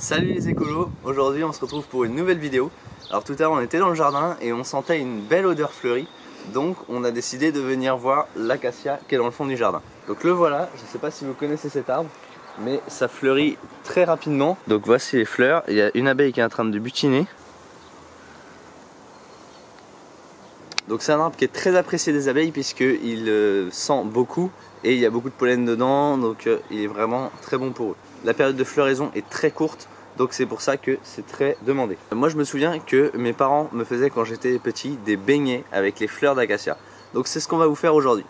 Salut les écolos, aujourd'hui on se retrouve pour une nouvelle vidéo. Alors tout à l'heure on était dans le jardin et on sentait une belle odeur fleurie. Donc on a décidé de venir voir l'acacia qui est dans le fond du jardin. Donc le voilà, je ne sais pas si vous connaissez cet arbre, mais ça fleurit très rapidement. Donc voici les fleurs, il y a une abeille qui est en train de butiner. Donc c'est un arbre qui est très apprécié des abeilles puisqu'il sent beaucoup et il y a beaucoup de pollen dedans, donc il est vraiment très bon pour eux. La période de floraison est très courte, donc c'est pour ça que c'est très demandé. Moi je me souviens que mes parents me faisaient quand j'étais petit des beignets avec les fleurs d'acacia. Donc c'est ce qu'on va vous faire aujourd'hui.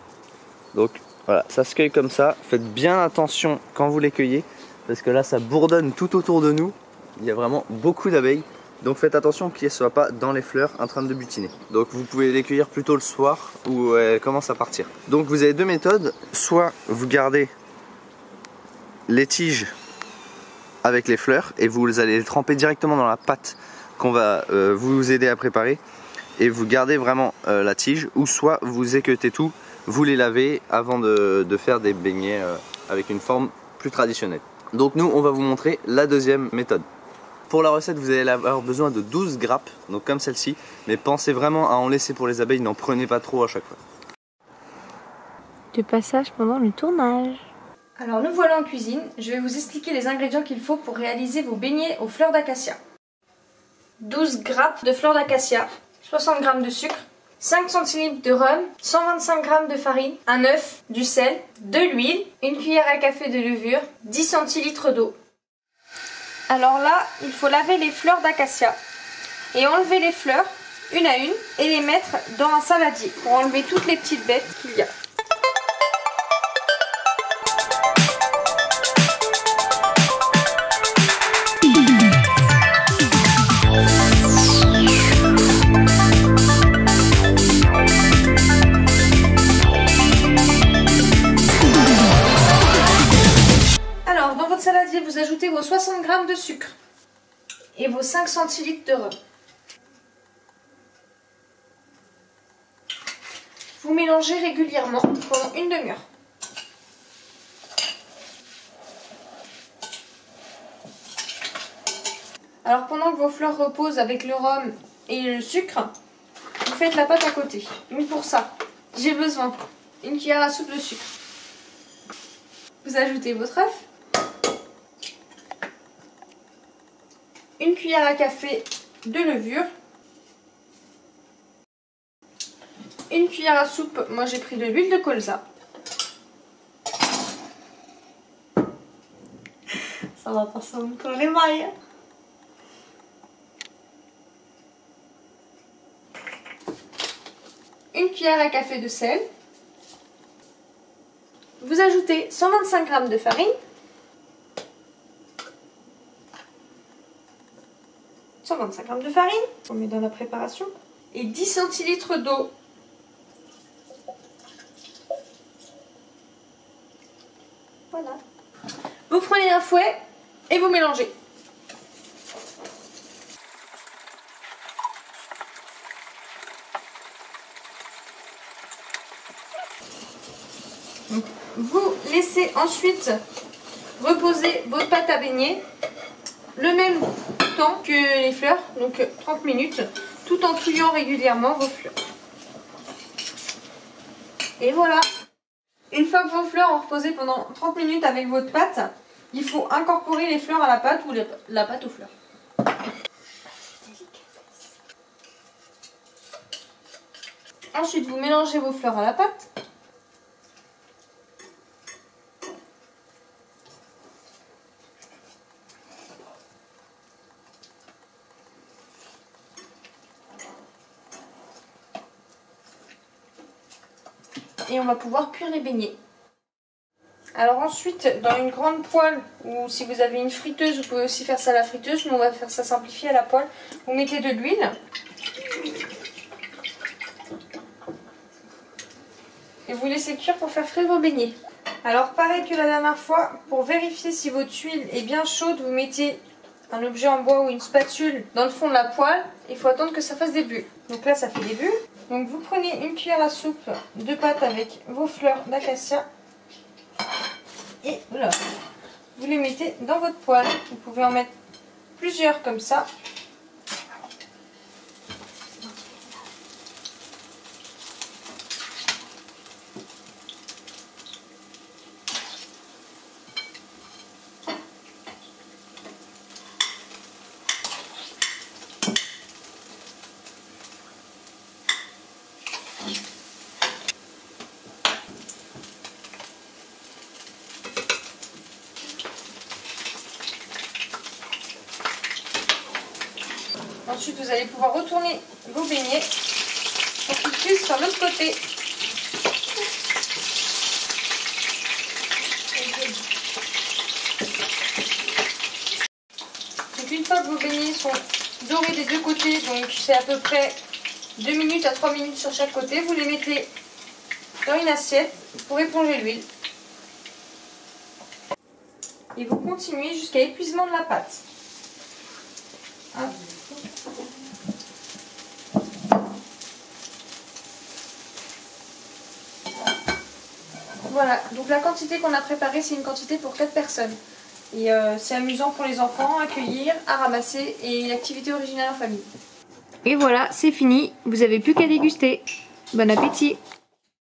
Donc voilà, ça se cueille comme ça, faites bien attention quand vous les cueillez parce que là ça bourdonne tout autour de nous, il y a vraiment beaucoup d'abeilles. Donc faites attention qu'ils ne soient pas dans les fleurs en train de butiner. Donc vous pouvez les cueillir plutôt le soir où elles commencent à partir. Donc vous avez deux méthodes, soit vous gardez les tiges avec les fleurs et vous allez les tremper directement dans la pâte qu'on va vous aider à préparer et vous gardez vraiment la tige, ou soit vous équeutez tout, vous les lavez avant de faire des beignets avec une forme plus traditionnelle. Donc nous on va vous montrer la deuxième méthode. Pour la recette, vous allez avoir besoin de 12 grappes, donc comme celle-ci, mais pensez vraiment à en laisser pour les abeilles, n'en prenez pas trop à chaque fois. De passage pendant le tournage. Alors nous voilà en cuisine, je vais vous expliquer les ingrédients qu'il faut pour réaliser vos beignets aux fleurs d'acacia. 12 grappes de fleurs d'acacia, 60 g de sucre, 5 centilitres de rhum, 125 g de farine, un œuf, du sel, de l'huile, une cuillère à café de levure, 10 centilitres d'eau. Alors là, il faut laver les fleurs d'acacia et enlever les fleurs une à une et les mettre dans un saladier pour enlever toutes les petites bêtes qu'il y a. Alors, dans votre saladier, vous ajoutez vos 60 g de sucre et vos 5 centilitres de rhum. Vous mélangez régulièrement pendant une demi-heure. Alors pendant que vos fleurs reposent avec le rhum et le sucre, vous faites la pâte à côté. Mais pour ça, j'ai besoin d'une cuillère à soupe de sucre. Vous ajoutez votre œuf, une cuillère à café de levure, une cuillère à soupe, moi j'ai pris de l'huile de colza. Ça va passer encore les mailles. Une cuillère à café de sel. Vous ajoutez 125 g de farine, 125 g de farine, on met dans la préparation, et 10 centilitres d'eau. Voilà. Vous prenez un fouet et vous mélangez. Vous laissez ensuite reposer votre pâte à beignet le même temps que les fleurs, donc 30 minutes, tout en touillant régulièrement vos fleurs. Et voilà. Une fois que vos fleurs ont reposé pendant 30 minutes avec votre pâte, il faut incorporer les fleurs à la pâte ou la pâte aux fleurs. Ensuite, vous mélangez vos fleurs à la pâte. Et on va pouvoir cuire les beignets. Alors ensuite, dans une grande poêle, ou si vous avez une friteuse, vous pouvez aussi faire ça à la friteuse, mais on va faire ça simplifié à la poêle. Vous mettez de l'huile. Et vous laissez cuire pour faire frire vos beignets. Alors pareil que la dernière fois, pour vérifier si votre huile est bien chaude, vous mettez un objet en bois ou une spatule dans le fond de la poêle. Il faut attendre que ça fasse des bulles. Donc là, ça fait des bulles. Donc vous prenez une cuillère à soupe de pâte avec vos fleurs d'acacia et voilà, vous les mettez dans votre poêle. Vous pouvez en mettre plusieurs comme ça. Ensuite, vous allez pouvoir retourner vos beignets pour qu'ils cuisent sur l'autre côté. Donc une fois que vos beignets sont dorés des deux côtés, donc c'est à peu près 2 minutes à 3 minutes sur chaque côté, vous les mettez dans une assiette pour éponger l'huile. Et vous continuez jusqu'à épuisement de la pâte. Hop. Voilà, donc la quantité qu'on a préparée, c'est une quantité pour 4 personnes. Et c'est amusant pour les enfants à cueillir, à ramasser et une activité originale en famille. Et voilà, c'est fini. Vous avez plus qu'à déguster. Bon appétit!